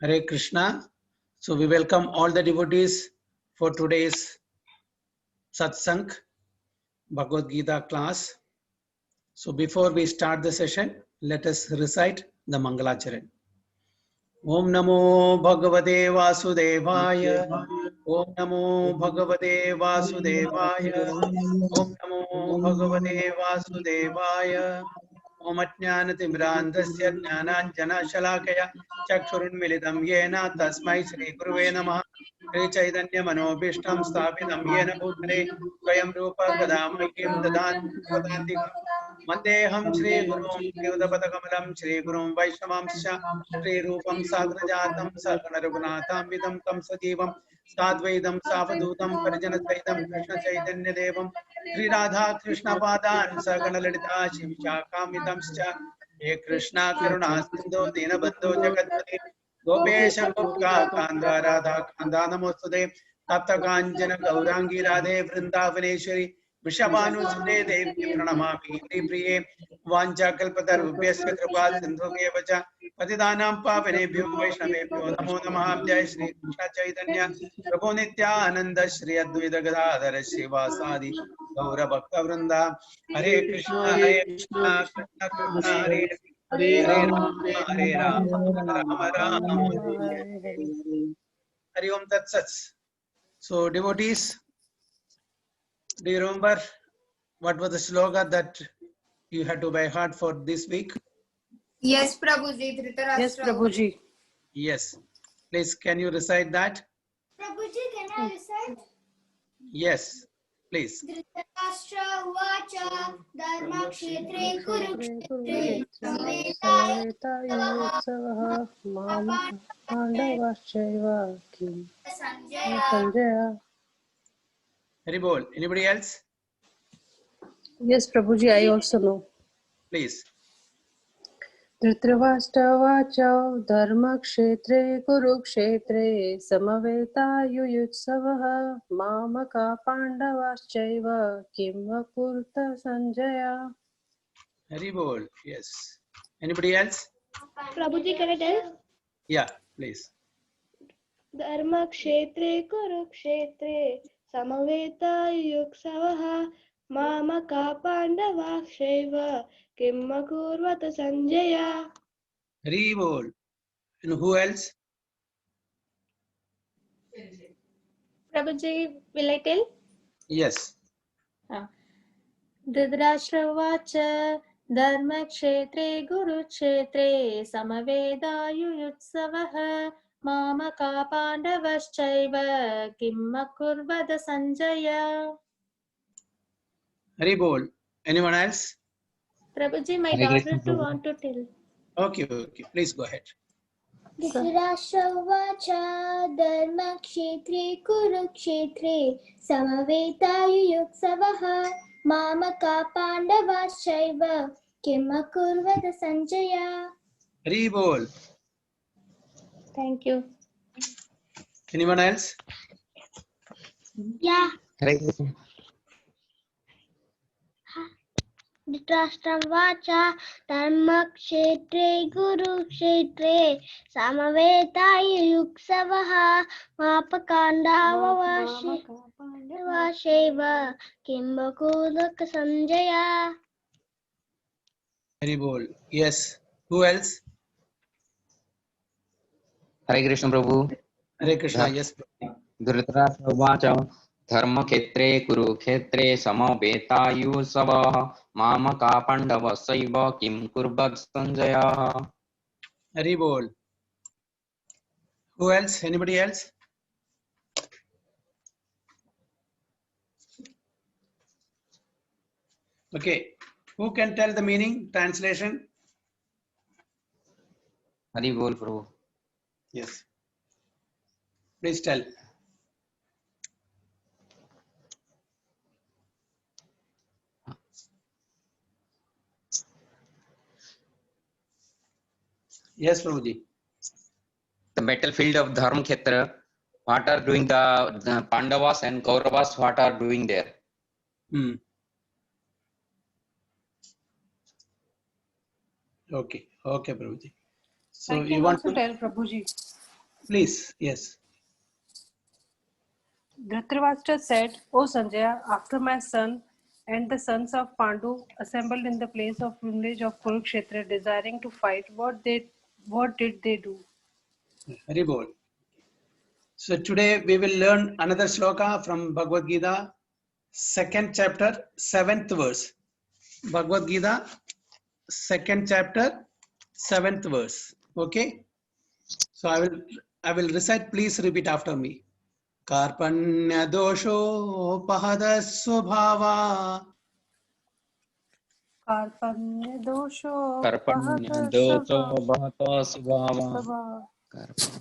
Hare Krishna. So we welcome all the devotees for today's satsang Bhagavad Gita class. So before we start the session, let us recite the Mangalacharan. Om Namo Bhagavate Vasudevaya. Om Namo Bhagavate Vasudevaya. Om Namo Bhagavate Vasudevaya. Om Ajnanatimrandhasya Jnananjanashalaakaya Chakshurunmilitam Yena Tasmai Shri Guruve Namah. Shri Chaitanya Manobhishtam Sthapitam Yena Bhutale Swayam Rupa Kadamahyam Dadantikam Vandeham Shri Gurum Yudapatakalam Shri Gurum Vaishnavamscha Shri Rupam Sagrajatam Sakala Raghunatham Vidam Tam Sajivam Sadvaidam Savadutam Parijana Saitam Krishna Chaitanya Devam Shri Radha Krishna Padan Sakala Lalita Shivishakamitamscha He Krishna Karuna Sindhu Dinabandhu Jagatpati Gopesha Gopka Kanda Radha Kanda Namostude Tapta Kanjana Gaurangi Radhe Vrindavaneshwari Vrishabhanusute Devi Pranamami Priye Vancha Kalpatarubhyasya Kripa Sindhukevacha Patidanam Pavanebhyo Vaishnavebhyo Namo Namah Jai Shri Krishna Chaitanya Prabhu Nityananda Shri Advaita Gadadhara Srivasadi Gaura Bhakta Vrinda Hare Krishna Krishna Krishna Hare Hare Rama Hare Rama Rama Rama Hari Om Tat Sats. So devotees, do you remember what was the sloga that you had to by heart for this week? Yes, Prabhuji. Dhritarashtra. Yes, Prabhuji. Yes. Please, can you recite that? Prabhuji, can I recite? Yes, please. Dhritarashtra Vacha Dharma Kshetre Kurukshetre Samvetayotsavah Pandavashchaiva Kim Sanjaya. Hari Bol. Anybody else? Yes, Prabhuji, I also know. Please. Dhritarashtravacha Dharmakshetre Kurukshetre Samavetayotsavah Mamaka Pandavashchaiva Kim Akurta Sanjaya. Hari Bol. Yes. Anybody else? Prabhuji, can I tell? Yeah, please. Dharma kshetre kurukshetre samaveta yuksavaha mamaka pandava shaiva kimma kurvata sanjaya. Hari Bol. And who else? Prabhuji, will I tell? Yes. Dhritarashtravacha dharma kshetre guru kshetre samavedayutsavaha mamaka pandavaschaiva kimma kurvata sanjaya. Hari Bol. Anyone else? Prabhuji, my daughter too want to tell. Okay, okay. Please go ahead. Dhritarashtra Dharma Kshetre Kurukshetre Samavetayotsavah Mamaka Pandavashchaiva Kim Akurvata Sanjaya. Hari Bol. Thank you. Anyone else? Yeah. Hare Krishna. Dhritarashtra Dharma Kshetre Kurukshetre Samavetayotsavah Mapakandavashaiva Kim Akurvata Sanjaya. Hari Bol. Yes. Who else? Hare Krishna Prabhu. Hare Krishna. Yes. Dhritarashtravacha Dharma Kshetre Kurukshetre Samavetayotsavah Mamaka Pandavasaiva Kim Kurvat Sanjaya. Hari Bol. Who else? Anybody else? Okay. Who can tell the meaning, translation? Hari Bol Prabhu. Yes. Please tell. Yes, Prabhuji. The battlefield of Dharmkshetra, what are doing the Pandavas and Kauravas, what are doing there? Okay. Okay, Prabhuji. So I you can want also to tell Prabhuji. Please, yes. Dhritarashtra said, O Sanjaya, after my son and the sons of Pandu assembled in the place of village of Kurukshetra desiring to fight, what did they do? Very bold. So today we will learn another shloka from Bhagavad Gita, second chapter, 7th verse. Bhagavad Gita, second chapter, 7th verse. Okay. So I will recite. Please repeat after me. Karpanya dosho pahada swabhava. Karpanya dosho Karpanya pahata doto bhata svava. sabha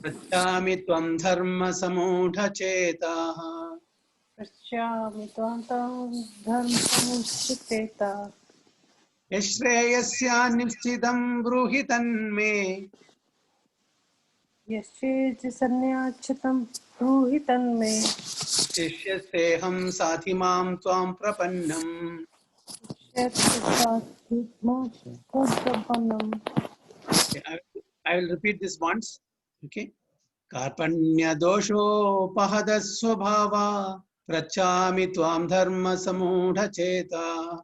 Prachami tvam dharma samudha chetaha. prachyami tvantam dharma Yashreyasya nishchidam bruhi tanme. यशेज संन्याच्युतं ब्रूहि तन्मे शिष्यस्तेऽहं साथि मां त्वां प्रपन्नम्. शतसात्मकोद्गमनम् Okay, I will repeat this once. Okay. Karpanya dosho pahada swabhava prachami tvam dharma samudha cheta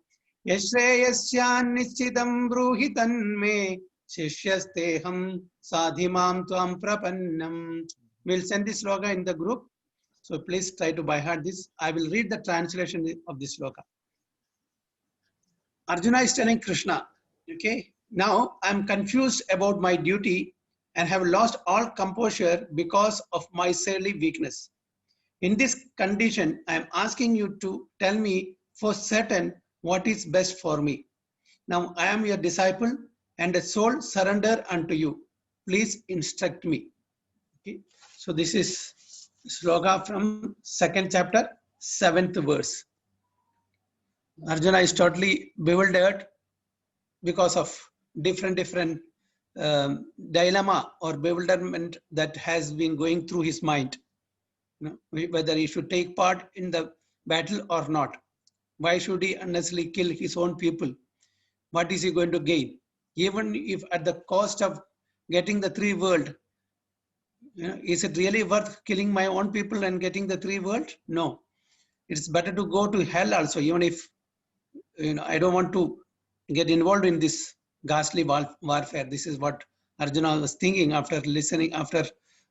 yashreyasya nischidam bruhi tanme shishyasteham sadhimam tvam prapannam. We'll send this sloka in the group. So please try to by heart this. I will read the translation of this sloka. Arjuna is telling Krishna, okay, now I'm confused about my duty and have lost all composure because of my silly weakness. In this condition, I am asking you to tell me for certain what is best for me. Now I am your disciple and a soul surrender unto you. Please instruct me. Okay. So this is sloka from second chapter, 7th verse. Arjuna is totally bewildered because of different dilemma or bewilderment that has been going through his mind. You know, whether he should take part in the battle or not. Why should he unnecessarily kill his own people? What is he going to gain? Even if at the cost of getting the three world, you know, is it really worth killing my own people and getting the three world? No. It's better to go to hell also, even if, you know, I don't want to get involved in this ghastly warfare. This is what Arjuna was thinking after listening, after,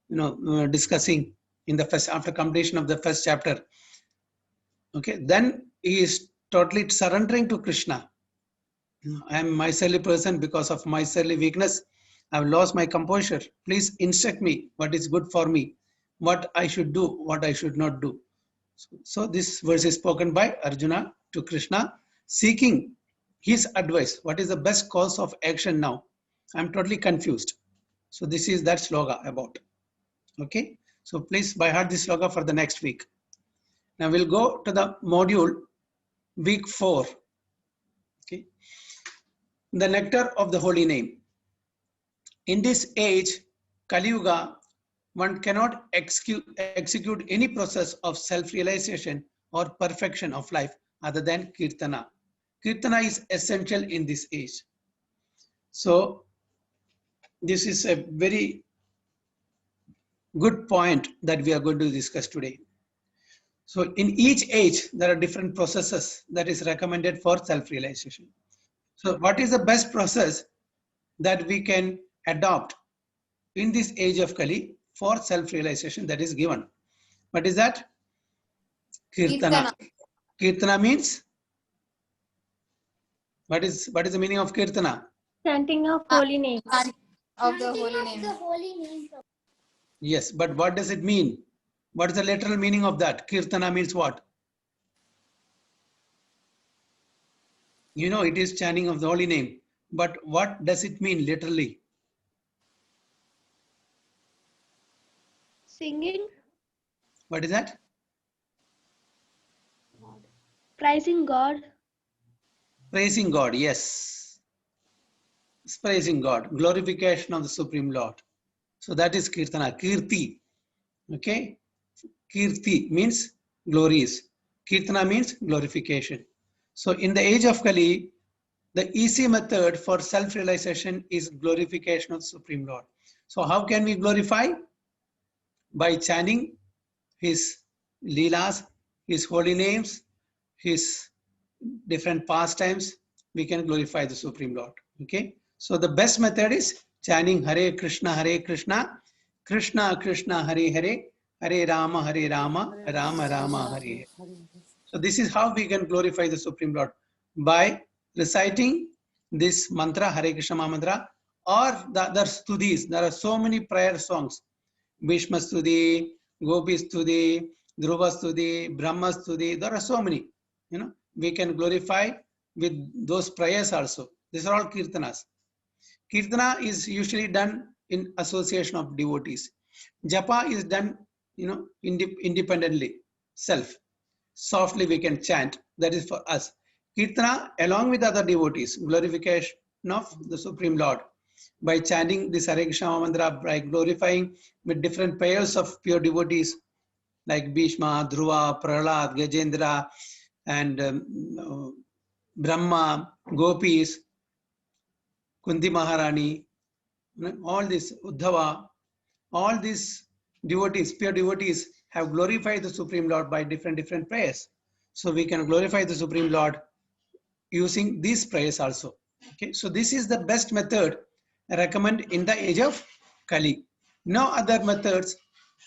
you know, discussing in the first, after completion of the first chapter. Okay, then he is totally surrendering to Krishna. I am my silly person because of my silly weakness. I have lost my composure. Please instruct me what is good for me, what I should do, what I should not do. So this verse is spoken by Arjuna to Krishna, seeking his advice. What is the best course of action now? I'm totally confused. So this is that sloka about. Okay. So please by heart this sloka for the next week. Now we'll go to the module week 4. Okay. The nectar of the holy name. In this age, Kali Yuga, one cannot execute any process of self-realization or perfection of life other than Kirtana. Kirtana is essential in this age. So this is a very good point that we are going to discuss today. So in each age, there are different processes that is recommended for self-realization. So what is the best process that we can adopt in this age of Kali for self-realization that is given? What is that? Kirtana. Kirtana means, what is the meaning of Kirtana? Chanting of holy name. Of the holy name. Yes, but what does it mean? What is the literal meaning of that? Kirtana means what? You know, it is chanting of the holy name. But what does it mean literally? Singing, What is that? praising God. Praising God, yes. It's praising God, glorification of the Supreme Lord. So that is Kirtana, Kirti. Okay? Kirti means glories. Kirtana means glorification. So in the age of Kali, the easy method for self-realization is glorification of the Supreme Lord. So how can we glorify? by chanting his leelas, his holy names, his different pastimes, we can glorify the Supreme Lord. Okay. So the best method is chanting Hare Krishna, Krishna Krishna, Hare Hare, Hare Rama, Rama Rama, Hare Hare. So this is how we can glorify the Supreme Lord, by reciting this mantra, Hare Krishna mantra, or the other studis. There are so many prayer songs: Bhishma Studi, Gopi Studi, Dhruva Studi, Brahma Studi. There are so many. We can glorify with those prayers also. These are all kirtanas. Kirtana is usually done in association of devotees. Japa is done, independently, self. Softly we can chant. That is for us. Kirtana, along with other devotees, glorification of the Supreme Lord, by chanting this Hare Krishna mantra, by glorifying with different prayers of pure devotees like Bhishma, Dhruva, Prahlad, Gajendra, and Brahma, Gopis, Kunti Maharani, all this, Uddhava, all these devotees, pure devotees, have glorified the Supreme Lord by different prayers. So we can glorify the Supreme Lord using these prayers also. Okay, so this is the best method recommended in the age of Kali. No other methods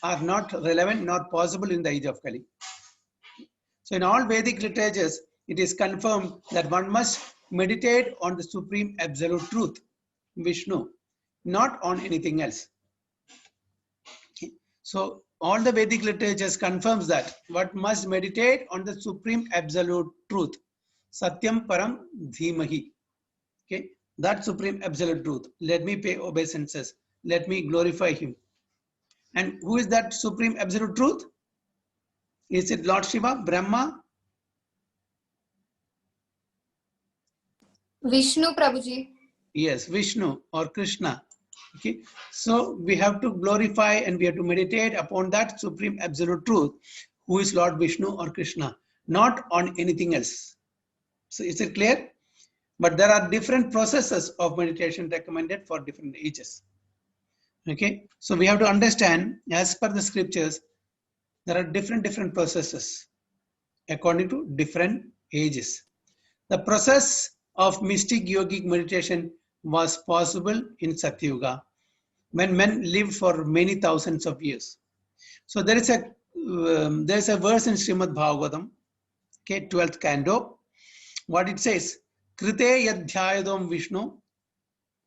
are not relevant, not possible in the age of Kali. So in all Vedic literatures, it is confirmed that one must meditate on the Supreme Absolute Truth, Vishnu, not on anything else. Okay. So all the Vedic literatures confirms that one must meditate on the Supreme Absolute Truth, Satyam Param Dhimahi. Okay, that Supreme Absolute Truth. Let me pay obeisances. Let me glorify Him. And who is that Supreme Absolute Truth? Is it Lord Shiva, Brahma? Vishnu Prabhuji. Yes, Vishnu or Krishna. Okay, so we have to glorify and we have to meditate upon that Supreme Absolute Truth, who is Lord Vishnu or Krishna, not on anything else. So is it clear? But there are different processes of meditation recommended for different ages. Okay, so we have to understand, as per the scriptures, there are different processes according to different ages. The process of mystic yogic meditation was possible in Satyuga, when men lived for many thousands of years. So there is a verse in Srimad Bhagavatam, okay, 12th canto. What it says: Krite yadhyayadom Vishnu,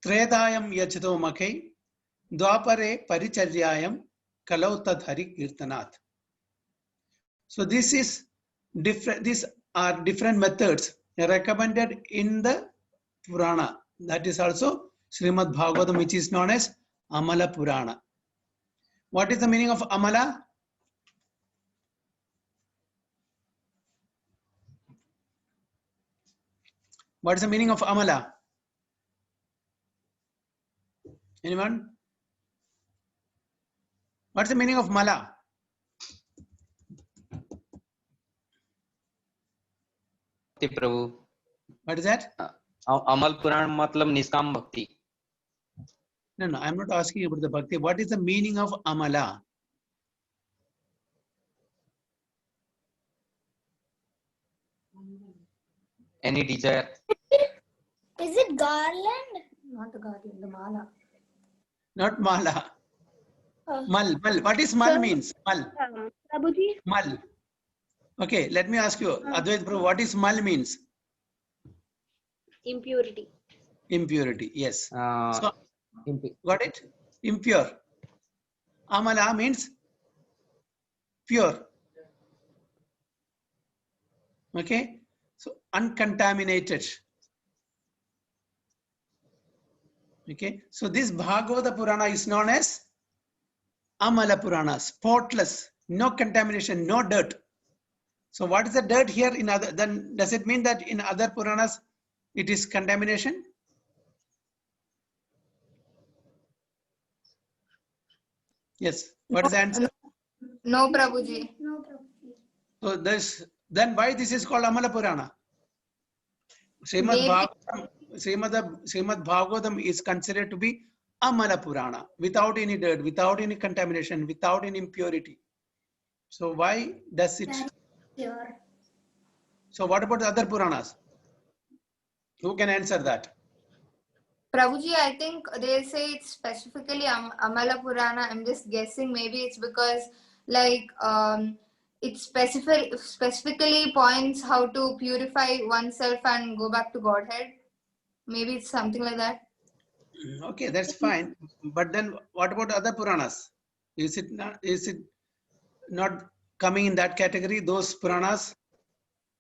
Tredayam yachato makhe, Dwapare paricharyayam, Kalau tad hari kirtanat. So this is different. These are different methods recommended in the Purana. That is also Srimad Bhagavatam, which is known as Amala Purana. What is the meaning of Amala? What is the meaning of Amala? Anyone? What's the meaning of Mala? Prabhu. What is that? Amal Puran matlab niskam bhakti. No, I'm not asking about the bhakti. What is the meaning of Amala? Any desire? Is it garland? Not the guardian, the mala. Not Mala. Oh. Mal. What is Mal means? Mal. Prabhuji, Mal. Okay, let me ask you, Advait Prabhu, what is Mal means? impurity. Impurity, yes. So, Impi- got it? Impure. Amala means pure. Okay, so uncontaminated. Okay, so this Bhagavata Purana is known as Amala Purana, spotless, no contamination, no dirt. So what is the dirt here in other? Then does it mean that in other Puranas it is contamination? Yes. What is the answer? No, Prabhuji. So then why this is called Amala Purana? Srimad Maybe. Bhagavatam is considered to be Amala Purana, without any dirt, without any contamination, without any impurity. So why does it? Here. So what about the other Puranas? Who can answer that? Prabhuji, I think they say it's specifically Amala Purana. I'm just guessing. Maybe it's because like it specifically points how to purify oneself and go back to Godhead. Maybe it's something like that. Okay, that's fine. But then what about other Puranas? Is it not coming in that category, those Puranas?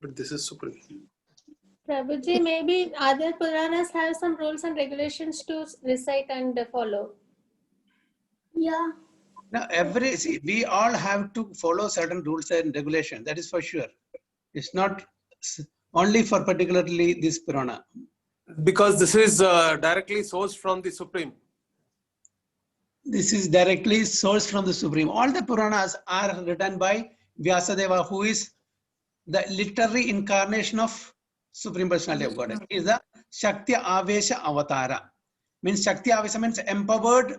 But this is supreme. Prabhuji, maybe other Puranas have some rules and regulations to recite and follow. Yeah. Now, we all have to follow certain rules and regulations. That is for sure. It's not only for particularly this Purana. Because this is directly sourced from the Supreme. This is directly sourced from the Supreme. All the Puranas are written by Vyasadeva, who is the literary incarnation of Supreme Personality of Godhead. He is the Shakti Avesha Avatara. Means Shakti Avesha means empowered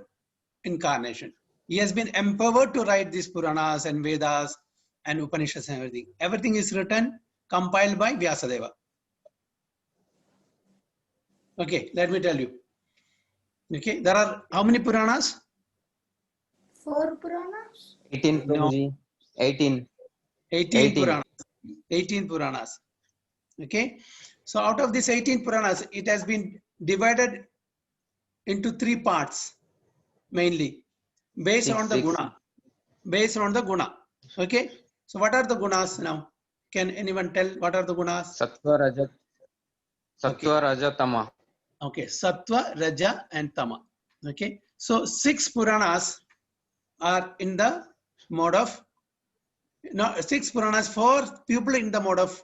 incarnation. He has been empowered to write these Puranas and Vedas and Upanishads and everything. Everything is written, compiled by Vyasadeva. Okay, let me tell you. Okay, there are how many Puranas? 4 Puranas? 18, Prabhuji. 18. 18 Puranas. 18 Puranas. Okay, so out of these 18 Puranas, it has been divided into 3 parts mainly, based on the guna. Based on the guna. Okay, so what are the gunas now? Can anyone tell what are the gunas? Sattva, Raja, Tama. Okay, Sattva, Raja, and Tama. Okay, so 6 Puranas are in the mode of, 6 Puranas for people in the mode of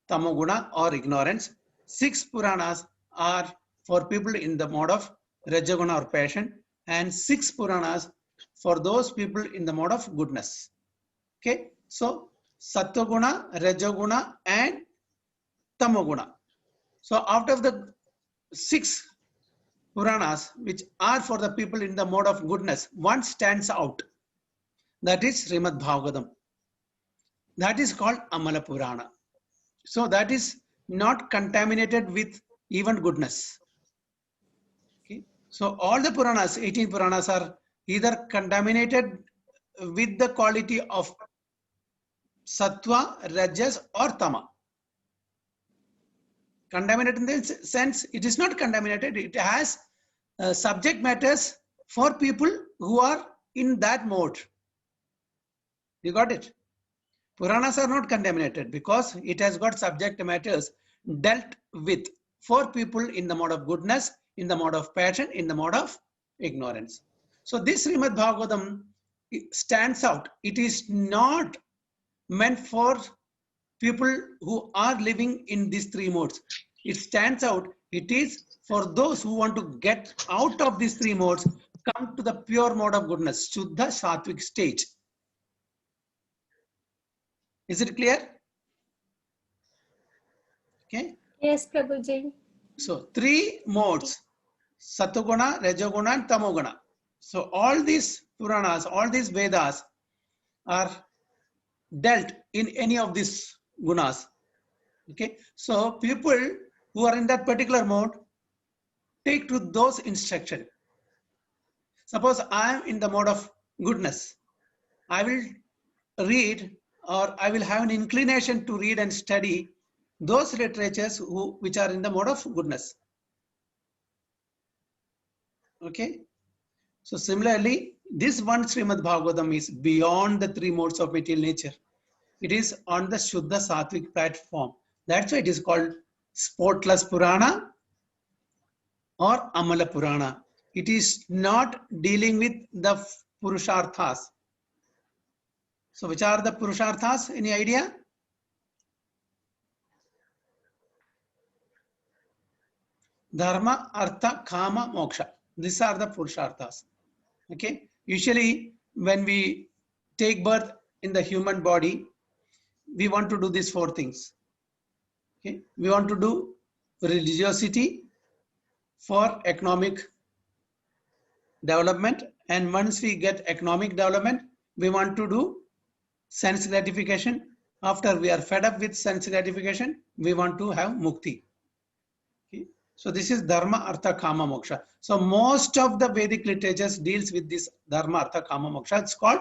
Tamoguna or ignorance. 6 Puranas are for people in the mode of Rajaguna or passion, and 6 Puranas for those people in the mode of goodness. Okay, so Sattva-guna, Rajaguna, and Tamoguna. So out of the 6 Puranas which are for the people in the mode of goodness, one stands out. That is Srimad Bhagavatam. That is called Amala Purana. So that is not contaminated with even goodness. Okay. So all the Puranas, 18 Puranas, are either contaminated with the quality of Sattva, Rajas, or Tama. Contaminated in the sense, it is not contaminated. It has subject matters for people who are in that mode. You got it? Puranas are not contaminated because it has got subject matters dealt with for people in the mode of goodness, in the mode of passion, in the mode of ignorance. So this Srimad Bhagavatam stands out. It is not meant for people who are living in these 3 modes. It stands out. It is for those who want to get out of these 3 modes, come to the pure mode of goodness, Shuddha Sattvic stage. Is it clear? Okay. Yes, Prabhuji. So 3 modes, Sattva-guna, Rajaguna, and Tamoguna. So all these Puranas, all these Vedas are dealt in any of these gunas. Okay. So people who are in that particular mode take to those instructions. Suppose I am in the mode of goodness. I will read, or I will have an inclination to read and study those literatures which are in the mode of goodness. Okay. So similarly, this one Srimad Bhagavatam is beyond the 3 modes of material nature. It is on the Shuddha Sattvic platform. That's why it is called Spotless Purana or Amala Purana. It is not dealing with the Purusharthas. So which are the Purusharthas? Any idea? Dharma, Artha, Kama, Moksha. These are the Purusharthas. Okay. Usually when we take birth in the human body, we want to do these 4 things. Okay. We want to do religiosity for economic development, and once we get economic development, we want to do sense gratification. After we are fed up with sense gratification, we want to have mukti. Okay. So this is dharma, artha, kama, moksha. So most of the Vedic literatures deals with this dharma, artha, kama, moksha. It's called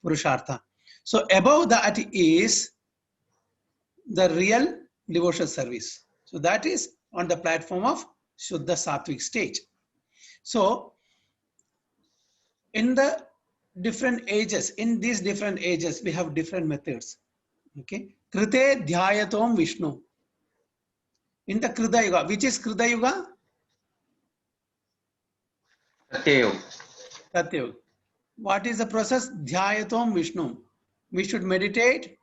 purushartha. So above that is the real devotional service. So that is on the platform of Shuddha Sattvic stage. So in the different ages, in these different ages, we have different methods. Okay. Krite dhyayatom Vishnu. In the Krita Yuga, which is Krita Yuga? Satyayug. Satyayug. What is the process? Dhyayatom Vishnu. We should meditate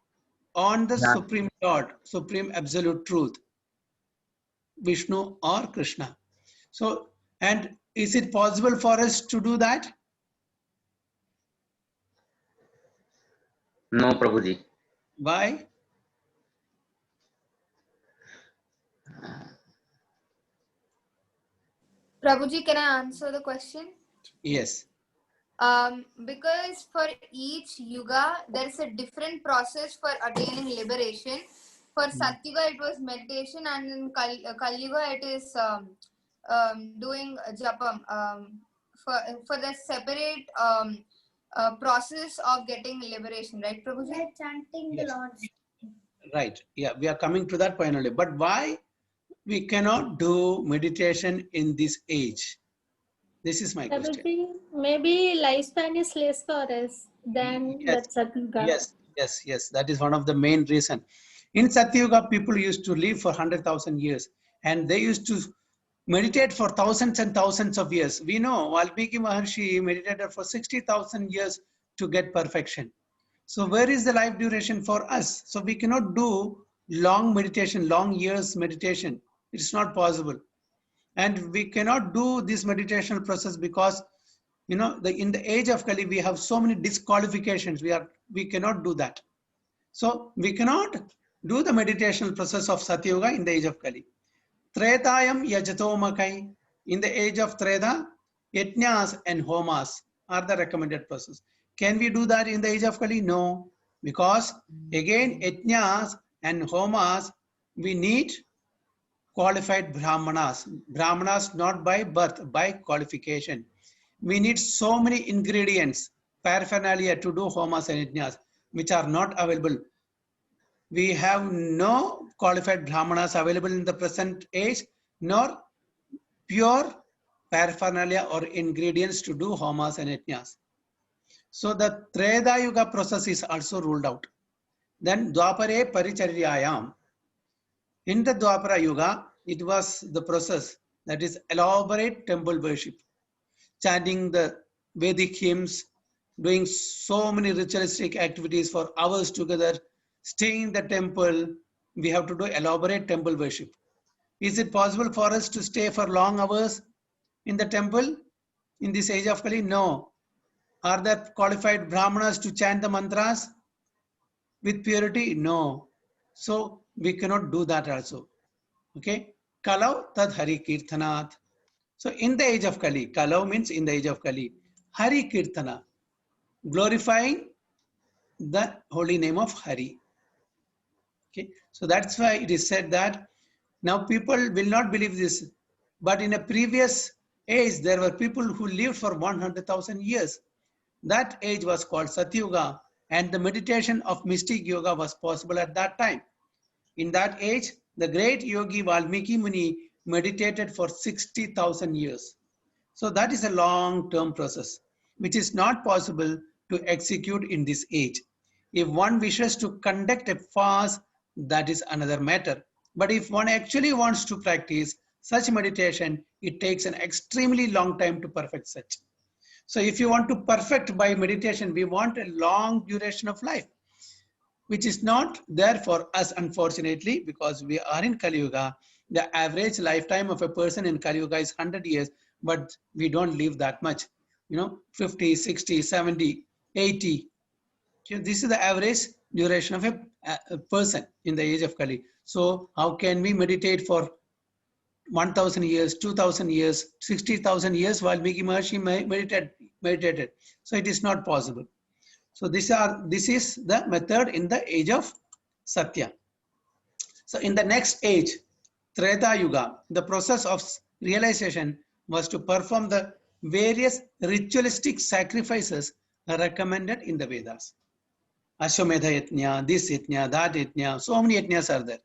on the Yeah. Supreme Lord, Supreme Absolute Truth, Vishnu or Krishna. So, and is it possible for us to do that? No, Prabhuji. Why? Prabhuji, can I answer the question? Yes. Because for each yuga, there is a different process for attaining liberation. For Satyuga, it was meditation, and in Kali Yuga, it is doing japam. For the separate process of getting liberation, right, Prabhuji? Like chanting the Yes. Lord's. Right. Yeah, we are coming to that point only. But why we cannot do meditation in this age? This is my question. Prabhuji, maybe lifespan is less for us than Yes. that Satyuga. Yes. That is one of the main reason. In Satyuga, people used to live for 100,000 years, and they used to meditate for thousands and thousands of years. We know Valmiki Maharshi meditated for 60,000 years to get perfection. So where is the life duration for us? So we cannot do long meditation, long years meditation. It's not possible. And we cannot do this meditational process because, you know, in the age of Kali, we have so many disqualifications. We cannot do that. So we cannot do the meditational process of Satyuga in the age of Kali. Tretayam yajatomakai. In the age of Treta, yajnas and homas are the recommended process. Can we do that in the age of Kali? No. Because again, yajnas and homas, we need qualified brahmanas. Brahmanas not by birth, by qualification. We need so many ingredients, paraphernalia to do homas and yajnas, which are not available. We have no qualified brahmanas available in the present age, nor pure paraphernalia or ingredients to do homas and yajnas. So the Treta Yuga process is also ruled out. Then Dwapare Paricharyayam. In the Dwapara Yuga, it was the process that is elaborate temple worship, chanting the Vedic hymns, doing so many ritualistic activities for hours together, staying in the temple. We have to do elaborate temple worship. Is it possible for us to stay for long hours in the temple in this age of Kali? No. Are there qualified brahmanas to chant the mantras with purity? No. So we cannot do that also. Okay. Kalau tad Hari Kirtanat. So in the age of Kali, Kalau means in the age of Kali, Hari Kirtana, glorifying the holy name of Hari. Okay. So that's why it is said that now people will not believe this, but in a previous age, there were people who lived for 100,000 years. That age was called Satyuga, and the meditation of mystic yoga was possible at that time. In that age, the great yogi Valmiki Muni meditated for 60,000 years. So that is a long-term process, which is not possible to execute in this age. If one wishes to conduct a fast, that is another matter. But if one actually wants to practice such meditation, it takes an extremely long time to perfect such. So if you want to perfect by meditation, we want a long duration of life, which is not there for us, unfortunately, because we are in Kali Yuga. The average lifetime of a person in Kali Yuga is 100 years, but we don't live that much, 50, 60, 70, 80. This is the average duration of a person in the age of Kali. So how can we meditate for 1,000 years, 2,000 years, 60,000 years Valmiki Maharshi meditated. So it is not possible. So this is the method in the age of Satya. So in the next age, Treta Yuga, the process of realization was to perform the various ritualistic sacrifices recommended in the Vedas. Ashwamedha yajna, this yajna, that yajna, so many yajnas are there.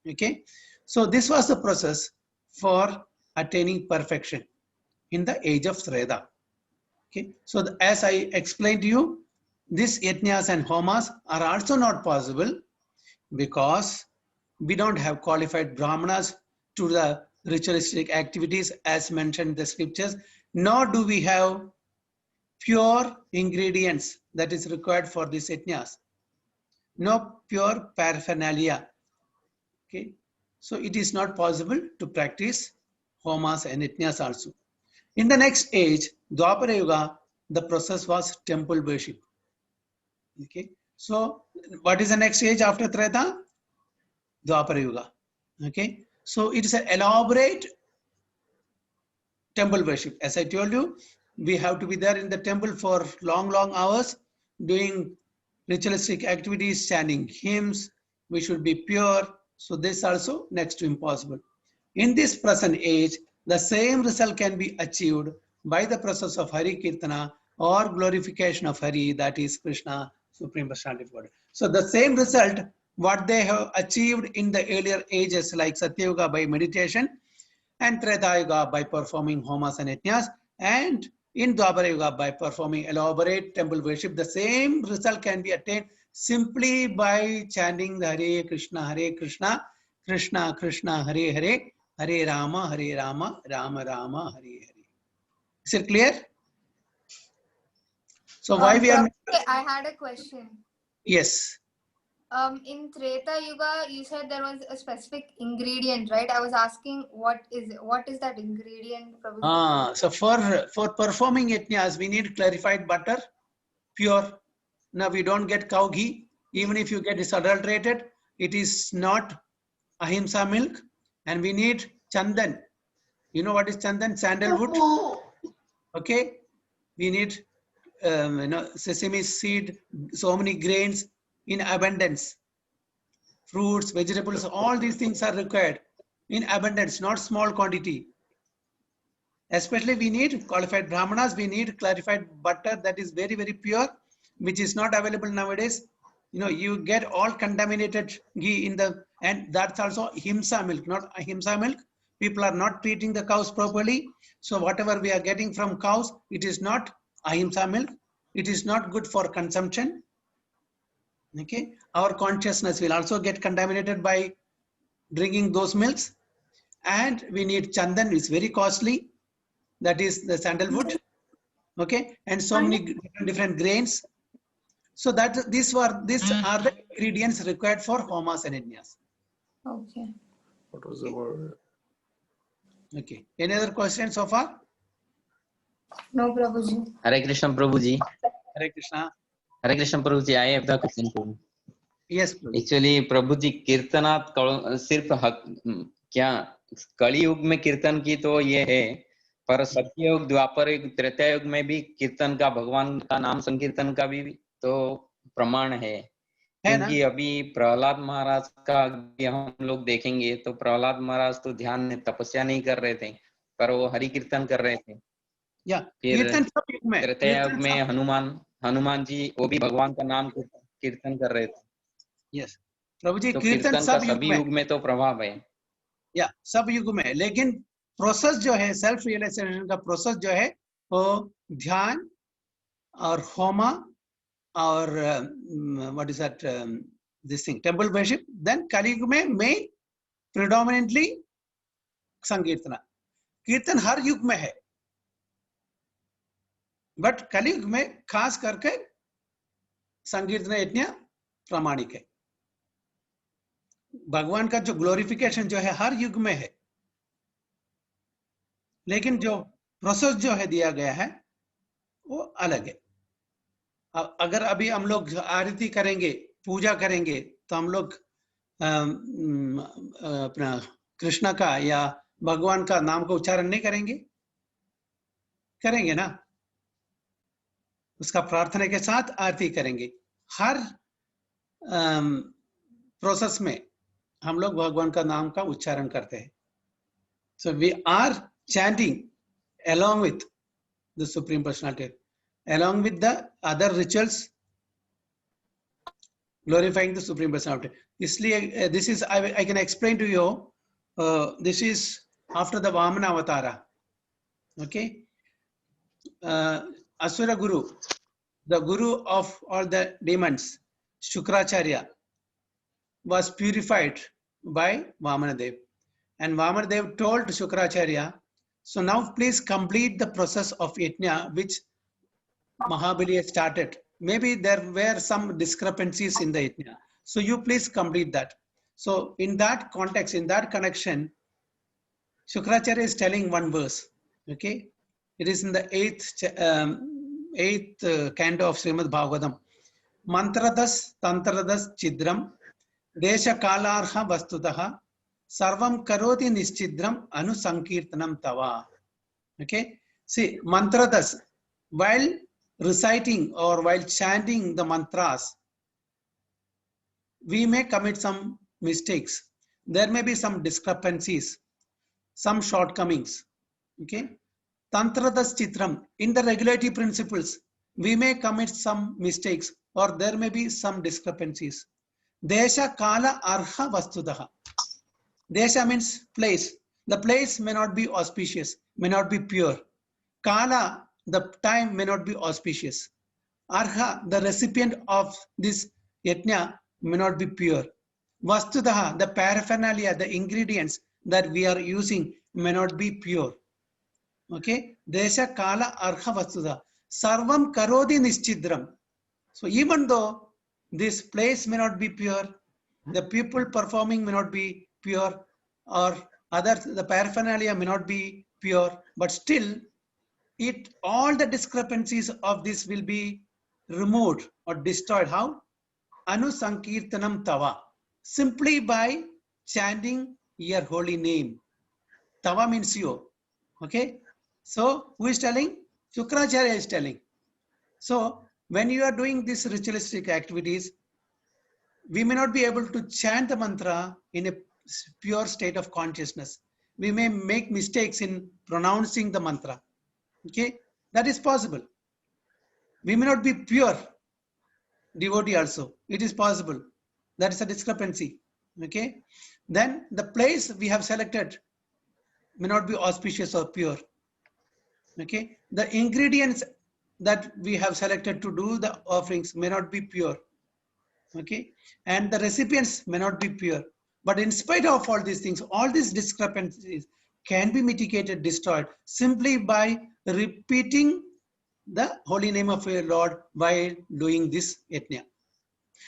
Okay, so this was the process for attaining perfection in the age of Treta. Okay, so as I explained to you, these yajnas and homas are also not possible because we don't have qualified brahmanas to the ritualistic activities as mentioned in the scriptures, nor do we have pure ingredients that is required for these yajnas. No pure paraphernalia. Okay, so it is not possible to practice homas and yajnas also. In the next age, Dwapara Yuga, the process was temple worship. Okay, so what is the next age after Treta? Dwapara Yuga. Okay, so it is an elaborate temple worship. As I told you, we have to be there in the temple for long hours doing ritualistic activities, chanting hymns. We should be pure. So this also next to impossible. In this present age, the same result can be achieved by the process of Hari Kirtana or glorification of Hari, that is Krishna, Supreme Personality of God. So the same result what they have achieved in the earlier ages like Satya Yuga by meditation and Treta Yuga by performing homas and yajnas, and in Dwapara Yuga by performing elaborate temple worship, the same result can be attained simply by chanting the Hare Krishna, Krishna Krishna, Hare Hare, Hare Rama, Rama Rama, Hare Hare. Is it clear? So why we are... I had a question. Yes. In Treta Yuga, you said there was a specific ingredient, right? I was asking what is that ingredient? So for performing yajnas, we need clarified butter, pure. Now we don't get cow ghee. Even if you get it adulterated, it is not ahimsa milk. And we need chandan. You know what is chandan? Sandalwood. Okay. We need sesame seed, so many grains in abundance. Fruits, vegetables, all these things are required in abundance, not small quantity. Especially we need qualified brahmanas, we need clarified butter that is very, very pure, which is not available nowadays. You know, you get all contaminated ghee in the, and that's also ahimsa milk, not ahimsa milk. People are not treating the cows properly. So whatever we are getting from cows, it is not ahimsa milk. It is not good for consumption. Okay, our consciousness will also get contaminated by drinking those milks. And we need chandan, is very costly. That is the sandalwood. Okay, and so many different grains. So that these are the ingredients required for homas and yajnas. Okay. What was the word? Okay. Any other questions so far? No, Prabhuji. Hare Krishna, Prabhuji. Hare Krishna. Hare Krishna, Prabhuji. I have the question too. Yes, Prabhuji. Actually, Prabhuji, कीर्तनात् सिर्फ क्या कली युग में कीर्तन की तो ये है, पर सत्य युग, द्वापर युग, त्रेता युग में भी कीर्तन का, भगवान का नाम संकीर्तन का भी तो प्रमाण है। क्योंकि अभी प्रहलाद महाराज का हम लोग देखेंगे तो प्रहलाद महाराज तो ध्यान में तपस्या नहीं कर रहे थे, पर वो हरि कीर्तन कर रहे थे। फिर त्रेता युग में हनुमान जी वो भी भगवान का नाम कीर्तन कर रहे थे। यस प्रभु जी, तो कीर्तन सभी युग में तो प्रभाव है। या सब युग में, लेकिन प्रोसेस जो है सेल्फ रियलाइजेशन का प्रोसेस जो है वो ध्यान और होमा और what is that this thing temple worship, then Kaliyuga में मेन प्रिडोमिनेंटली संकीर्तन। कीर्तन हर युग में है, बट कलियुग में खास करके संकीर्तन यज्ञ प्रामाणिक है। भगवान का जो ग्लोरिफिकेशन जो है हर युग में है, लेकिन जो प्रोसेस जो है दिया गया है वो अलग है। अगर अभी हम लोग आरती करेंगे, पूजा करेंगे, तो हम लोग अपना कृष्ण का या भगवान का नाम का उच्चारण नहीं करेंगे? करेंगे ना? उसका प्रार्थना के साथ आरती करेंगे। हर प्रोसेस में हम लोग भगवान का नाम का उच्चारण करते हैं। So we are chanting along with the Supreme Personality, along with the other rituals glorifying the Supreme Personality. इसलिए this is I can explain to you. This is after the Vamana Avatara. Okay. Asura Guru, the guru of all the demons, Shukracharya, was purified by Vamanadev. And Vamanadev told Shukracharya, so now please complete the process of yajna which Mahabali started. Maybe there were some discrepancies in the yajna. So you please complete that. So in that context, in that connection, Shukracharya is telling one verse. Okay. It is in the eighth canto of Srimad Bhagavatam. Mantradas tantradas chidram desha kalarha vastutaha sarvam karoti nischidram anusankirtanam tava. Okay. See, mantradas, while reciting or while chanting the mantras, we may commit some mistakes. There may be some discrepancies, some shortcomings. Okay. Tantradas chitram, in the regulatory principles, we may commit some mistakes or there may be some discrepancies. Desha kala arha vastudaha. Desha means place. The place may not be auspicious, may not be pure. Kala, the time may not be auspicious. Arha, the recipient of this yajna, may not be pure. Vastudaha, the paraphernalia, the ingredients that we are using may not be pure. Okay, desha kala arha vastuda sarvam karodi nischidram. So even though this place may not be pure, the people performing may not be pure, or other the paraphernalia may not be pure, but still all the discrepancies of this will be removed or destroyed. How? Anusankirtanam tava, simply by chanting your holy name. Tava means you. Okay. So who is telling? Shukracharya is telling. So when you are doing these ritualistic activities, we may not be able to chant the mantra in a pure state of consciousness. We may make mistakes in pronouncing the mantra. Okay, that is possible. We may not be pure devotee also. It is possible. That is a discrepancy. Okay, then the place we have selected may not be auspicious or pure. Okay, the ingredients that we have selected to do the offerings may not be pure. Okay, and the recipients may not be pure. But in spite of all these things, all these discrepancies can be mitigated, destroyed simply by repeating the holy name of your Lord while doing this yajna.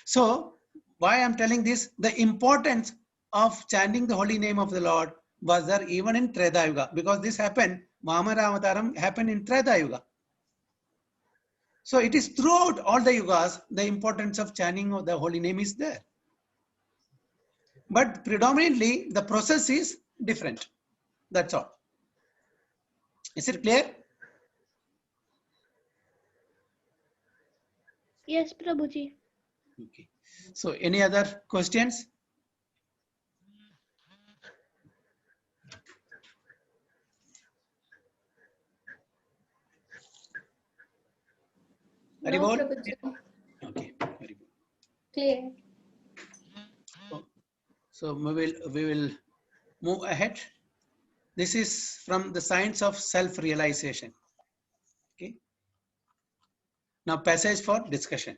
So why I'm telling this, the importance of chanting the holy name of the Lord was there even in Treta Yuga, because this happened, Vamana Avataram happened in Treta Yuga. So it is throughout all the yugas, the importance of chanting of the holy name is there. But predominantly the process is different. That's all. Is it clear? Yes, Prabhuji. Okay. So any other questions? Very No, well. Prabhuji. Okay. Very good. Clear. So we will move ahead. This is from the science of self-realization. Okay. Now passage for discussion.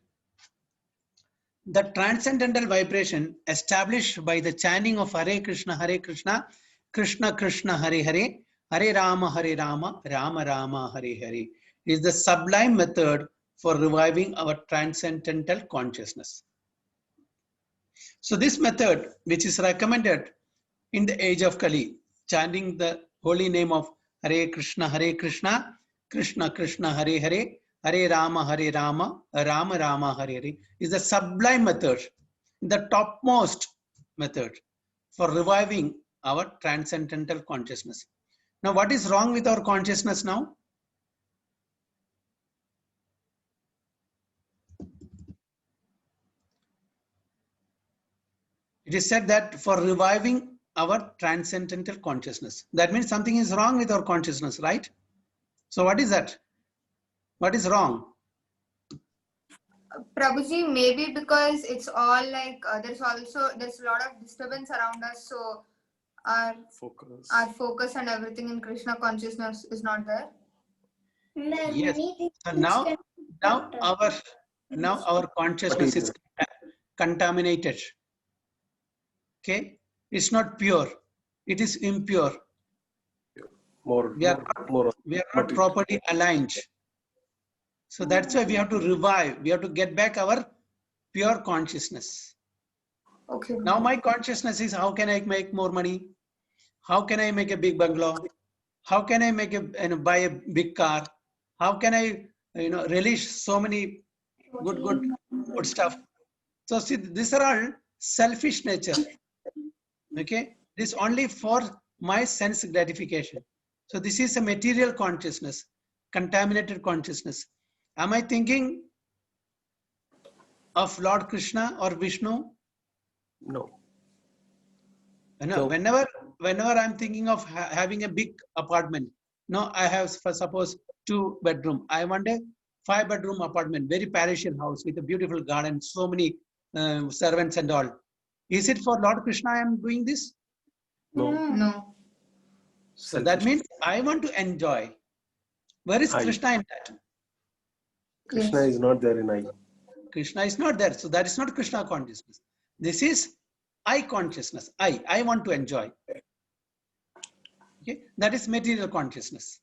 The transcendental vibration established by the chanting of Hare Krishna, Krishna Krishna, Hare Hare, Hare Rama, Rama Rama, Hare Hare is the sublime method for reviving our transcendental consciousness. So this method, which is recommended in the age of Kali, chanting the holy name of Hare Krishna, Krishna Krishna, Hare Hare, Hare Rama, Rama Rama, Hare Hare, is the sublime method, the topmost method for reviving our transcendental consciousness. Now, what is wrong with our consciousness now? It is said that for reviving our transcendental consciousness, that means something is wrong with our consciousness, right? So what is that? What is wrong? Prabhuji, maybe because it's all like there's a lot of disturbance around us, so our Focus. focus and everything in Krishna consciousness is not there. There are Yes. many things So which now can our consciousness is contaminated. Okay, it's not pure, it is impure. We are not properly aligned. So that's why we have to revive. We have to get back our pure consciousness. Okay. Now my consciousness is, how can I make more money? How can I make a big bungalow? How can I make buy a big car? How can I release so many good stuff? So see, these are all selfish nature. Okay, this only for my sense gratification. So this is a material consciousness, contaminated consciousness. Am I thinking of Lord Krishna or Vishnu? No. No. Whenever I'm thinking of having a big apartment, no, I have, for suppose, 2 bedroom. I want a 5 bedroom apartment, very parochial house with a beautiful garden, so many servants and all. Is it for Lord Krishna I am doing this? No. No. So that means I want to enjoy. Where is Krishna in that? Krishna is not there in I. Krishna is not there. So that is not Krishna consciousness. This is I consciousness. I want to enjoy. Okay, that is material consciousness.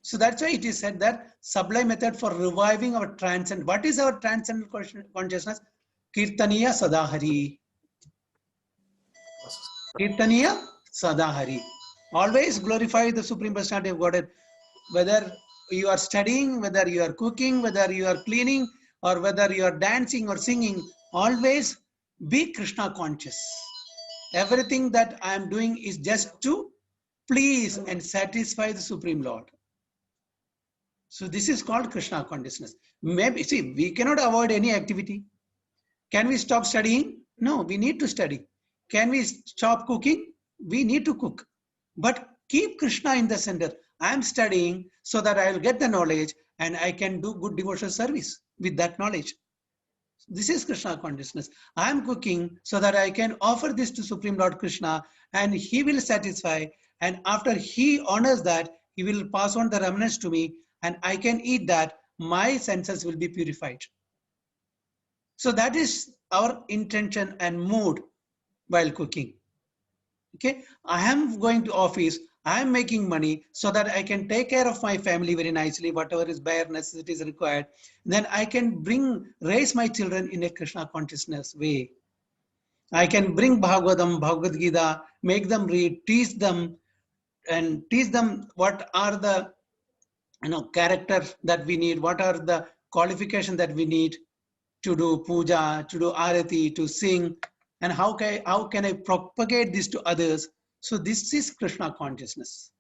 So that's why it is said that sublime method for reviving our transcendent. What is our transcendent consciousness? Kirtaniya Sadahari. Kirtaniya Sadahari. Always glorify the Supreme Personality of Godhead. Whether you are studying, whether you are cooking, whether you are cleaning, or whether you are dancing or singing, always be Krishna conscious. Everything that I am doing is just to please and satisfy the Supreme Lord. So this is called Krishna consciousness. Maybe, see, we cannot avoid any activity. Can we stop studying? No, we need to study. Can we stop cooking? We need to cook. But keep Krishna in the center. I am studying so that I will get the knowledge and I can do good devotional service with that knowledge. This is Krishna consciousness. I am cooking so that I can offer this to Supreme Lord Krishna and he will satisfy. And after he honors that, he will pass on the remnants to me and I can eat that. My senses will be purified. So that is our intention and mood while cooking. Okay, I am going to office. I am making money so that I can take care of my family very nicely, whatever is bare necessities required. Then I can raise my children in a Krishna consciousness way. I can bring Bhagavatam, Bhagavad Gita, make them read, teach them, and teach them what are the characters that we need, what are the qualifications that we need to do puja, to do arati, to sing, and how can I propagate this to others. So this is Krishna consciousness.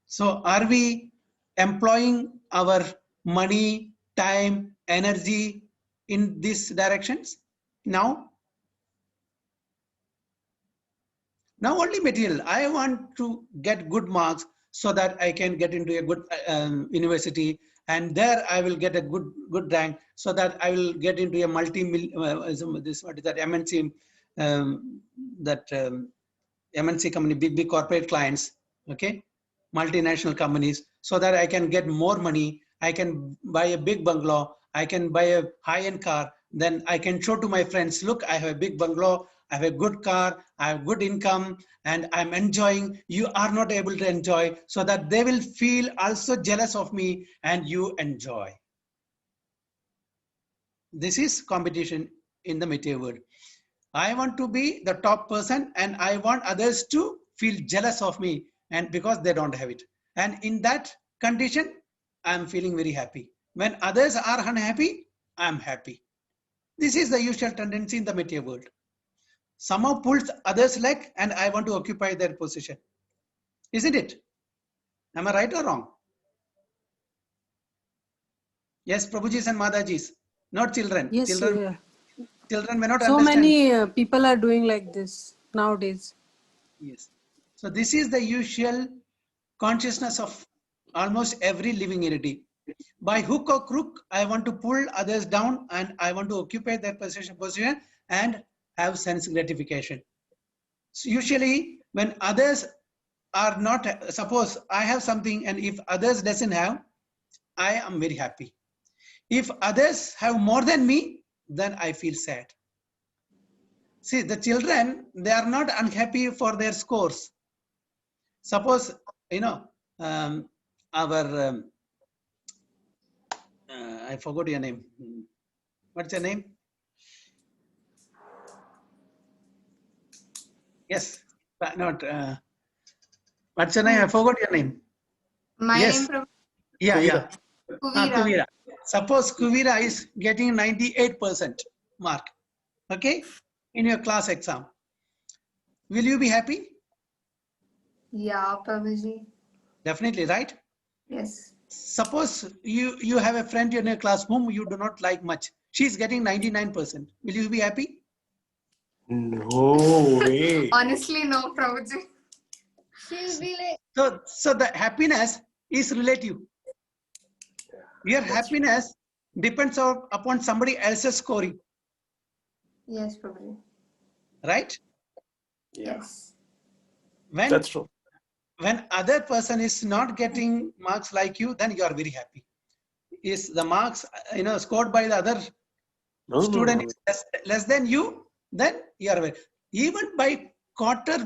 So are we employing our money, time, energy in these directions? Now only material. I want to get good marks so that I can get into a good university, and there I will get a good rank so that I will get into a MNC MNC company, big corporate clients, okay, multinational companies, so that I can get more money. I can buy a big bungalow. I can buy a high-end car. Then I can show to my friends, look, I have a big bungalow. I have a good car. I have good income, and I'm enjoying. You are not able to enjoy, so that they will feel also jealous of me, and you enjoy. This is competition in the material world. I want to be the top person and I want others to feel jealous of me, and because they don't have it. And in that condition, I'm feeling very happy. When others are unhappy, I'm happy. This is the usual tendency in the material world. somehow pulls others' leg and I want to occupy their position. Isn't it? Am I right or wrong? Yes, Prabhujis and Madajis, not children. Yes, Children may not so understand. many people are doing like this nowadays. Yes. So this is the usual consciousness of almost every living entity. By hook or crook, I want to pull others down and I want to occupy their position and have sense gratification. So usually when others are not, suppose I have something and if others doesn't have, I am very happy. If others have more than me, then I feel sad. See, the children, they are not unhappy for their scores. Suppose, I forgot your name. What's your name? Yes, but not. What's your name? I forgot your name. My Yes. name, Yeah. Kuvira. Kuvira. Suppose Kuvira is getting 98% mark, okay, in your class exam. Will you be happy? Yeah, Prabhuji. Definitely, right? Yes. Suppose you have a friend in your class whom you do not like much. She's getting 99%. Will you be happy? No way. Honestly, no, Prabhuji. She'll be like, So the happiness is relative. Your happiness depends upon somebody else's scoring, Yes, Prabhuji. right? Yes. That's true. When other person is not getting marks like you, then you are very happy. Is the marks scored by the other student is less than you, then you are very, even by quarter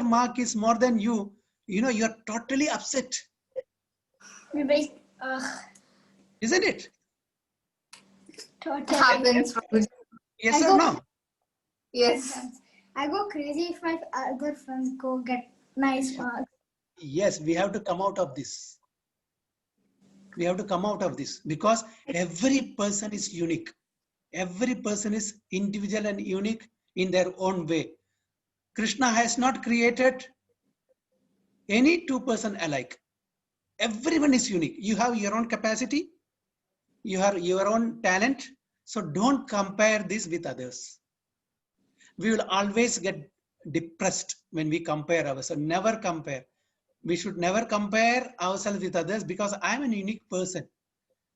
mark is more than you, you are totally upset, like, isn't it? It happens, Prabhuji. Yes or no? Yes. I go crazy if my other friends go get nice marks. Yes, we have to come out of this. We have to come out of this because every person is unique. Every person is individual and unique in their own way. Krishna has not created any two person alike. Everyone is unique. You have your own capacity. You have your own talent. So don't compare this with others. We will always get depressed when we compare ourselves. Never compare. We should never compare ourselves with others because I'm a unique person.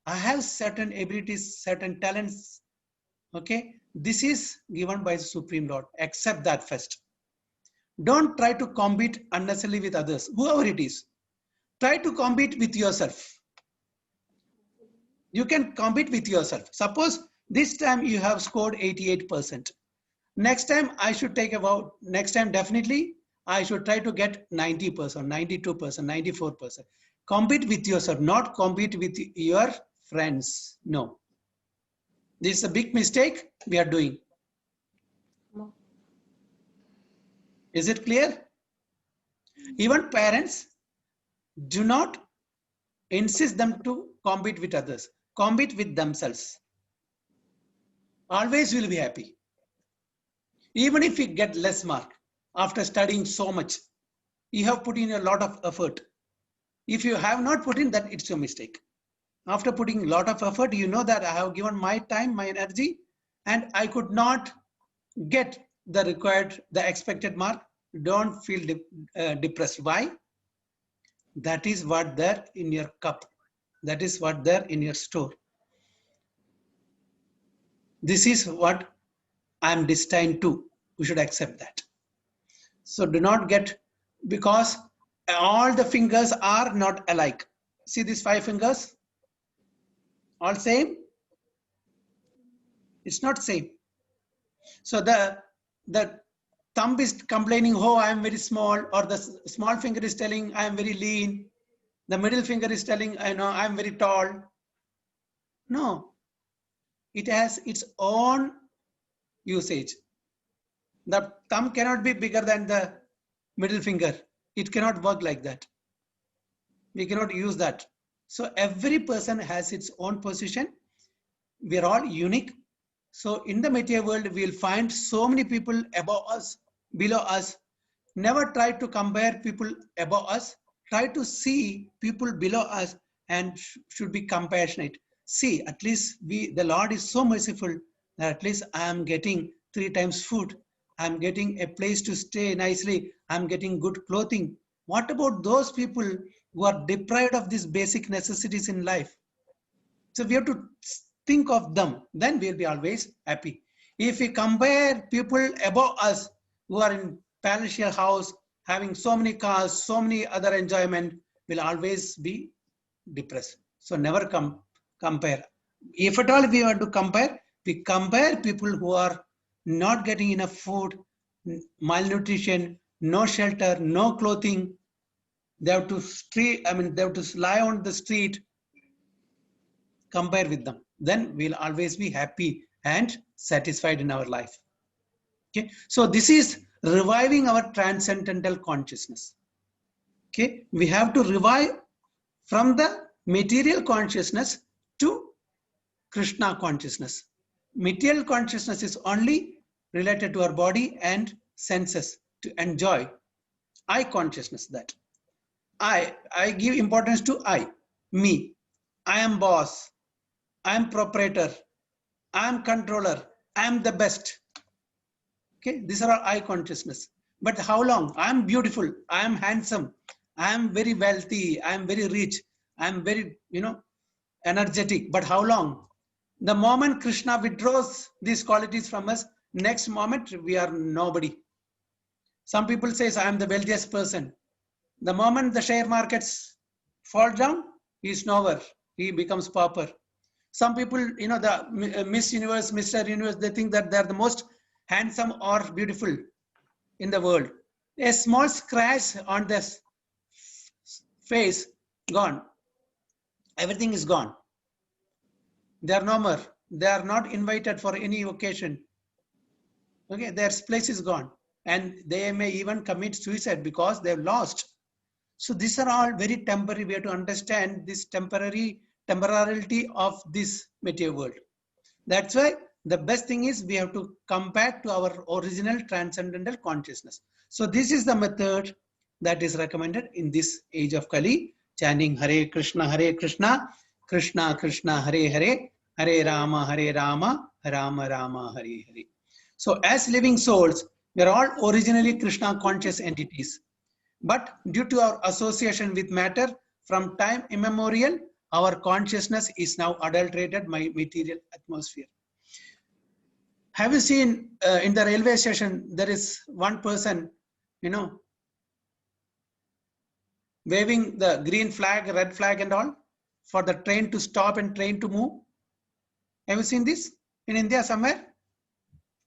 I have certain abilities, certain talents. Okay, this is given by the Supreme Lord. Accept that first. Don't try to compete unnecessarily with others, whoever it is. Try to compete with yourself. You can compete with yourself. Suppose this time you have scored 88%. Next time I should take about, next time definitely I should try to get 90%, 92%, 94%. Compete with yourself, not compete with your friends. No. This is a big mistake we are doing. Is it clear? Even parents do not insist them to compete with others. Compete with themselves. Always will be happy. Even if you get less mark after studying so much, you have put in a lot of effort. If you have not put in, then it's your mistake. After putting a lot of effort, you know that I have given my time, my energy, and I could not get the required, the expected mark. Don't feel depressed. Why? That is what there in your cup. That is what there in your store. This is what I am destined to. We should accept that. So do not get, because all the fingers are not alike. See these 5 fingers? All same? It's not same. So the thumb is complaining, oh, I am very small, or the small finger is telling I am very lean. The middle finger is telling, I know I am very tall. No, it has its own usage. The thumb cannot be bigger than the middle finger. It cannot work like that. We cannot use that. So every person has its own position. We are all unique. So in the material world, we'll find so many people above us, below us. Never try to compare people above us. Try to see people below us and should be compassionate. See, at least the Lord is so merciful that at least I am getting 3 times food. I'm getting a place to stay nicely. I'm getting good clothing. What about those people who are deprived of these basic necessities in life? So we have to think of them, then we'll be always happy. If we compare people above us who are in palatial house, having so many cars, so many other enjoyment, will always be depressed. So never compare. If at all we want to compare, we compare people who are not getting enough food, malnutrition, no shelter, no clothing. They have to they have to lie on the street. Compare with them, then we'll always be happy and satisfied in our life. Okay, so this is reviving our transcendental consciousness. Okay, we have to revive from the material consciousness to Krishna consciousness. Material consciousness is only related to our body and senses to enjoy. I consciousness, that I give importance to I, me. I am boss, I am proprietor, I am controller, I am the best. Okay, these are all I consciousness. But how long? I am beautiful, I am handsome, I am very wealthy, I am very rich, I am very, energetic. But how long? The moment Krishna withdraws these qualities from us, next moment we are nobody. Some people say, I am the wealthiest person. The moment the share markets fall down, he is nowhere. He becomes pauper. Some people, the Miss Universe, Mr. Universe, they think that they're the most handsome or beautiful in the world. A small scratch on their face, gone. Everything is gone. They are no more. They are not invited for any occasion. Okay, their place is gone. And they may even commit suicide because they've lost. So these are all very temporary. We have to understand this temporality of this material world. That's why the best thing is we have to come back to our original transcendental consciousness. So this is the method that is recommended in this age of Kali, chanting Hare Krishna, Krishna Krishna, Hare Hare, Hare Rama, Rama Rama, Hare Hare. So as living souls, we are all originally Krishna conscious entities. But due to our association with matter from time immemorial, our consciousness is now adulterated by material atmosphere. Have you seen in the railway station, there is one person, waving the green flag, red flag and all for the train to stop and train to move? Have you seen this in India somewhere?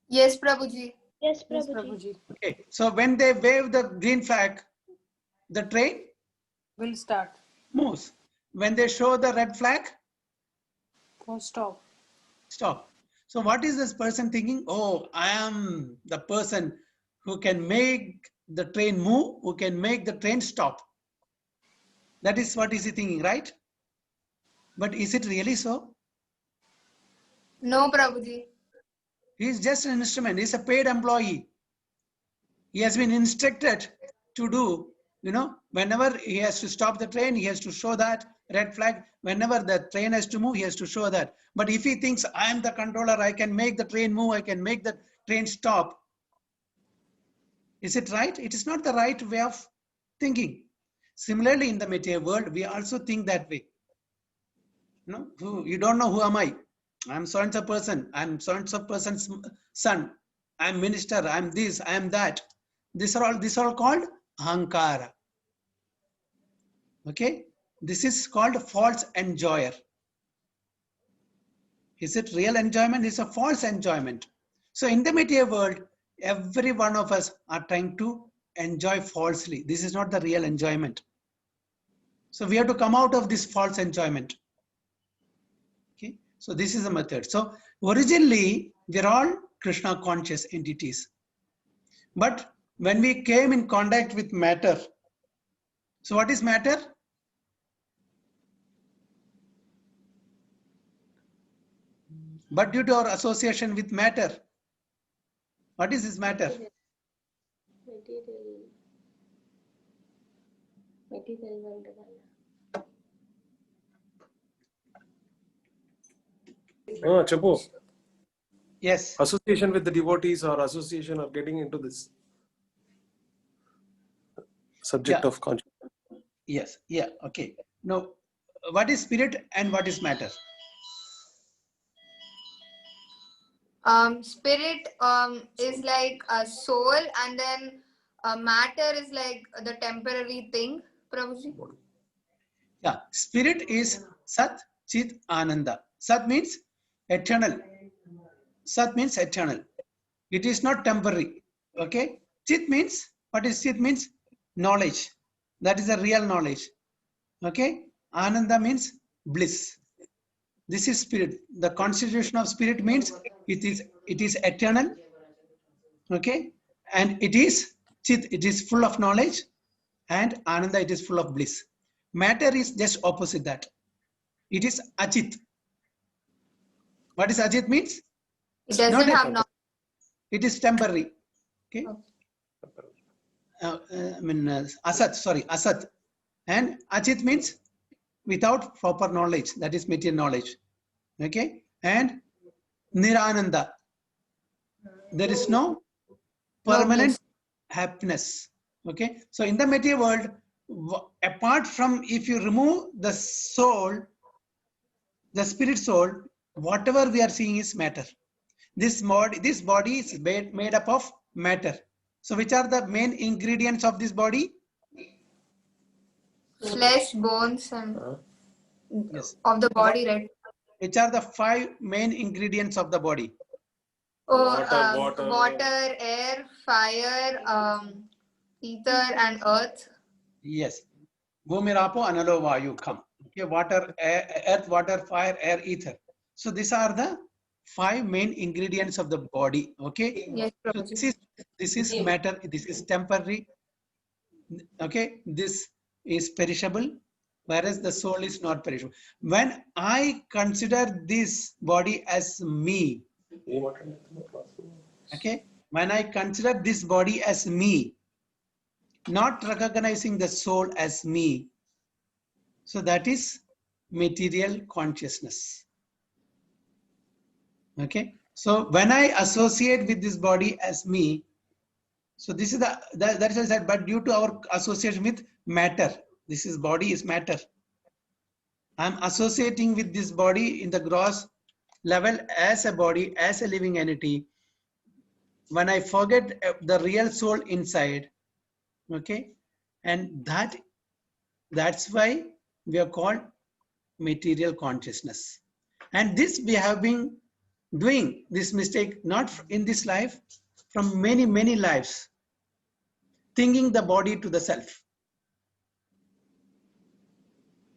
Yes, Prabhuji. Yes, Yes, Prabhuji. Prabhuji. Okay. So when they wave the green flag, the train Will start. moves. When they show the red flag, Oh, stop. stop. So what is this person thinking? Oh, I am the person who can make the train move, who can make the train stop. That is what is he thinking, right? But is it really so? No, Prabhuji. He is just an instrument. He is a paid employee. He has been instructed to do, whenever he has to stop the train, he has to show that red flag. Whenever the train has to move, he has to show that. But if he thinks, I am the controller, I can make the train move, I can make the train stop. Is it right? It is not the right way of thinking. Similarly, in the material world, we also think that way. You don't know who am I. I'm so-and-so person. I'm so-and-so person's son. I'm minister. I'm this. I'm that. These are all called ahankara. Okay. This is called false enjoyer. Is it real enjoyment? It's a false enjoyment. So in the material world, every one of us are trying to enjoy falsely. This is not the real enjoyment. So we have to come out of this false enjoyment. Okay. So this is the method. So originally, we're all Krishna conscious entities. But when we came in contact with matter, so what is matter? But due to our association with matter, what is this matter? Material world ಅಲ್ಲ. Chapu, Yes. association with the devotees or association of getting into this subject Yeah. of consciousness. Yes. Yeah. Okay. Now, what is spirit and what is matter? Spirit is like a soul, and then matter is like the temporary thing, Prabhuji. Yeah. Spirit is Sat, Chit, Ananda. Sat means eternal. Sat means eternal. It is not temporary. Okay. Chit means, what is Chit means? Knowledge. That is the real knowledge. Okay. Ananda means bliss. This is spirit. The constitution of spirit means it is eternal. Okay. And it is Chit. It is full of knowledge. And Ananda, it is full of bliss. Matter is just opposite that. It is Achit. What is Achit means? It doesn't have eternal. It is temporary. Okay. Asat, sorry, Asat. And Achit means without proper knowledge, that is material knowledge. Okay. And Nirananda. There is no permanent happiness. Okay. So in the material world, apart from, if you remove the soul, the spirit soul, whatever we are seeing is matter. This body is made up of matter. So which are the main ingredients of this body? Flesh, bones, and Yes. of the body, right? Which are the 5 main ingredients of the body? Water, air, fire, ether, and earth. Yes. Bhumi, Rapo, Analo, Vayu, come. Okay. Water, earth, water, fire, air, ether. So these are the 5 main ingredients of the body. Okay. Yes, So this is matter. This is temporary. Okay. This is perishable, whereas the soul is not perishable. When I consider this body as me, okay, when I consider this body as me, not recognizing the soul as me, so that is material consciousness. Okay. So when I associate with this body as me, so this is that is said, but due to our association with matter, this is body is matter. I'm associating with this body in the gross level as a body, as a living entity. When I forget the real soul inside, okay, and that's why we are called material consciousness. And this we have been doing this mistake not in this life, from many lives, thinking the body to the self,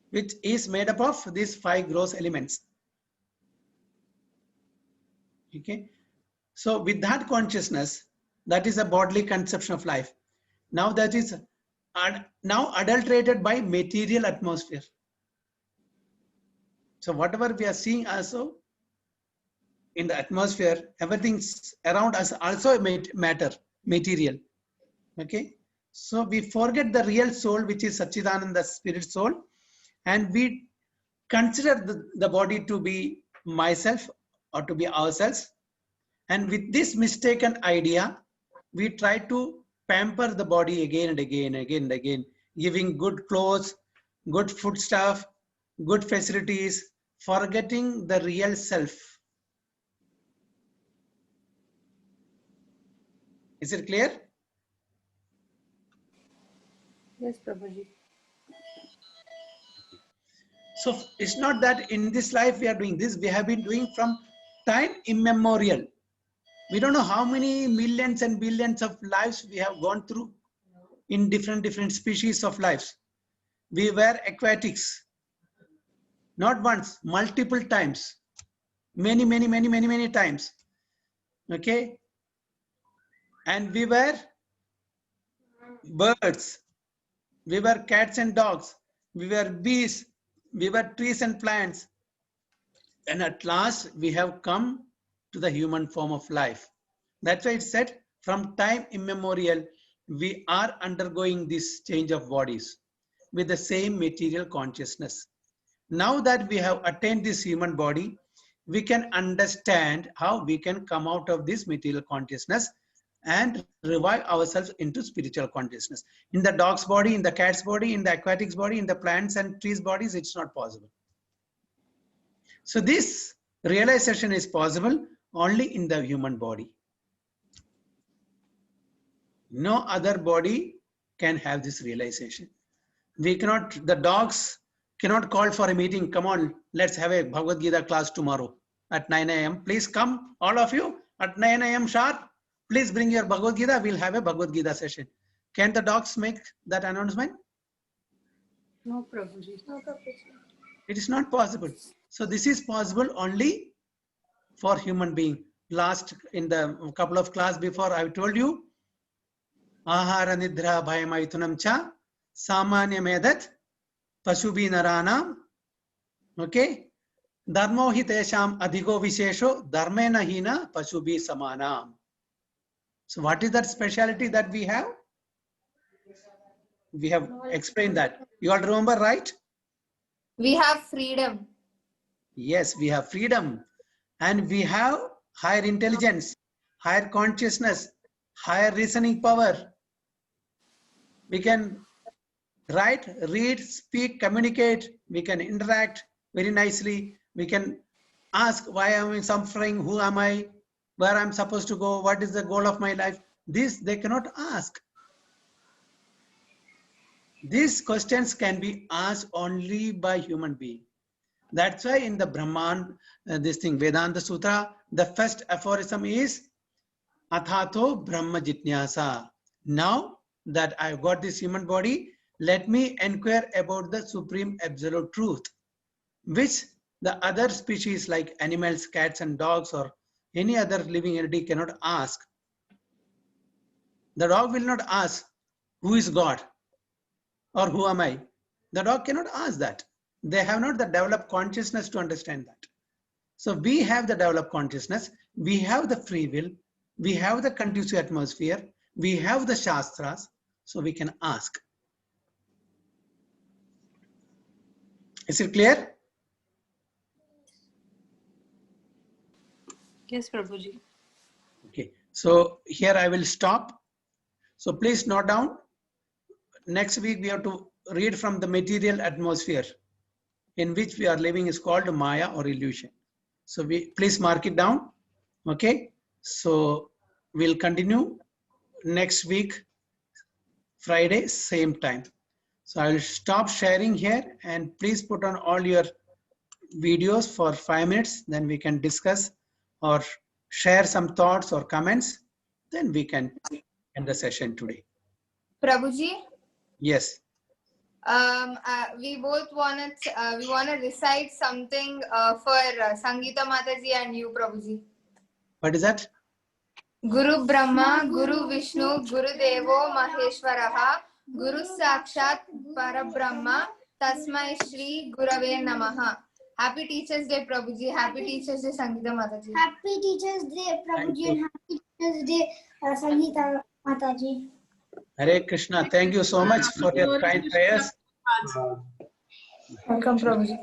which is made up of these 5 gross elements. Okay. So with that consciousness, that is a bodily conception of life. Now that is now adulterated by material atmosphere. So whatever we are seeing also in the atmosphere, everything around us also matter, material. Okay. So we forget the real soul, which is Satchidananda spirit soul, and we consider the body to be myself or to be ourselves. And with this mistaken idea, we try to pamper the body again and again, giving good clothes, good food stuff, good facilities, forgetting the real self. Is it clear? Yes, Prabhuji. So it's not that in this life we are doing this, we have been doing from time immemorial. We don't know how many millions and billions of lives we have gone through in different species of lives. We were aquatics, not once, multiple times, many times. Okay. And we were birds, we were cats and dogs, we were bees, we were trees and plants. And at last, we have come to the human form of life. That's why it said, from time immemorial, we are undergoing this change of bodies with the same material consciousness. Now that we have attained this human body, we can understand how we can come out of this material consciousness and revive ourselves into spiritual consciousness. In the dog's body, in the cat's body, in the aquatics body, in the plants and trees bodies, it's not possible. So this realization is possible only in the human body. No other body can have this realization. We cannot, the dogs cannot call for a meeting. Come on, let's have a Bhagavad Gita class tomorrow at 9 a.m. Please come, all of you, at 9 a.m. sharp. Please bring your Bhagavad Gita. We'll have a Bhagavad Gita session. Can the dogs make that announcement? No, Prabhuji. It is not possible. So this is possible only for human being. Last, in the couple of class before, I told you, Ahara Nidra Bhayamaitunam Cha Samanya Medat Pashubi Naranam. Okay. Dharmo hitesham adhigo vishesho dharmena hina pashubi samanam. So what is that speciality that we have? We have explained that. You all remember, right? We have freedom. Yes, we have freedom. And we have higher intelligence, higher consciousness, higher reasoning power. We can write, read, speak, communicate. We can interact very nicely. We can ask, why am I suffering? Who am I? Where I'm supposed to go? What is the goal of my life? This they cannot ask. These questions can be asked only by human being. That's why in the Brahman, this thing, Vedanta Sutra, the first aphorism is Athato Brahma Jitnyasa. Now that I've got this human body, let me inquire about the supreme absolute truth, which the other species like animals, cats and dogs or any other living entity cannot ask. The dog will not ask, who is God or who am I? The dog cannot ask that. They have not the developed consciousness to understand that. So we have the developed consciousness, we have the free will, we have the conducive atmosphere, we have the Shastras, so we can ask. Is it clear? Yes, Prabhuji. Okay, so here I will stop. So please note down. Next week we have to read from the material atmosphere in which we are living is called Maya or illusion. So we please mark it down. Okay, so we'll continue next week, Friday, same time. So I will stop sharing here and please put on all your videos for 5 minutes. Then we can discuss or share some thoughts or comments. Then we can end the session today. Prabhuji, Yes. we both want to recite something for Sangeeta Mataji and you, Prabhuji. What is that? Guru Brahma, Guru Vishnu, Guru Devo Maheshwaraha, Guru Sakshat Parabrahma, Tasmai Shri Gurave Namaha. Happy Teachers Day, Prabhuji. Happy Teachers Day, Sangeeta Mataji. Happy Teachers Day, Prabhuji, and Happy Teachers Day, Sangeeta Mataji. Hare Krishna. Thank you so much for your kind prayers. Welcome, Prabhuji.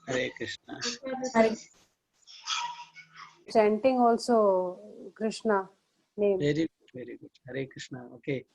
Hare Krishna. Chanting also Krishna name. Very good, very good. Hare Krishna. Okay.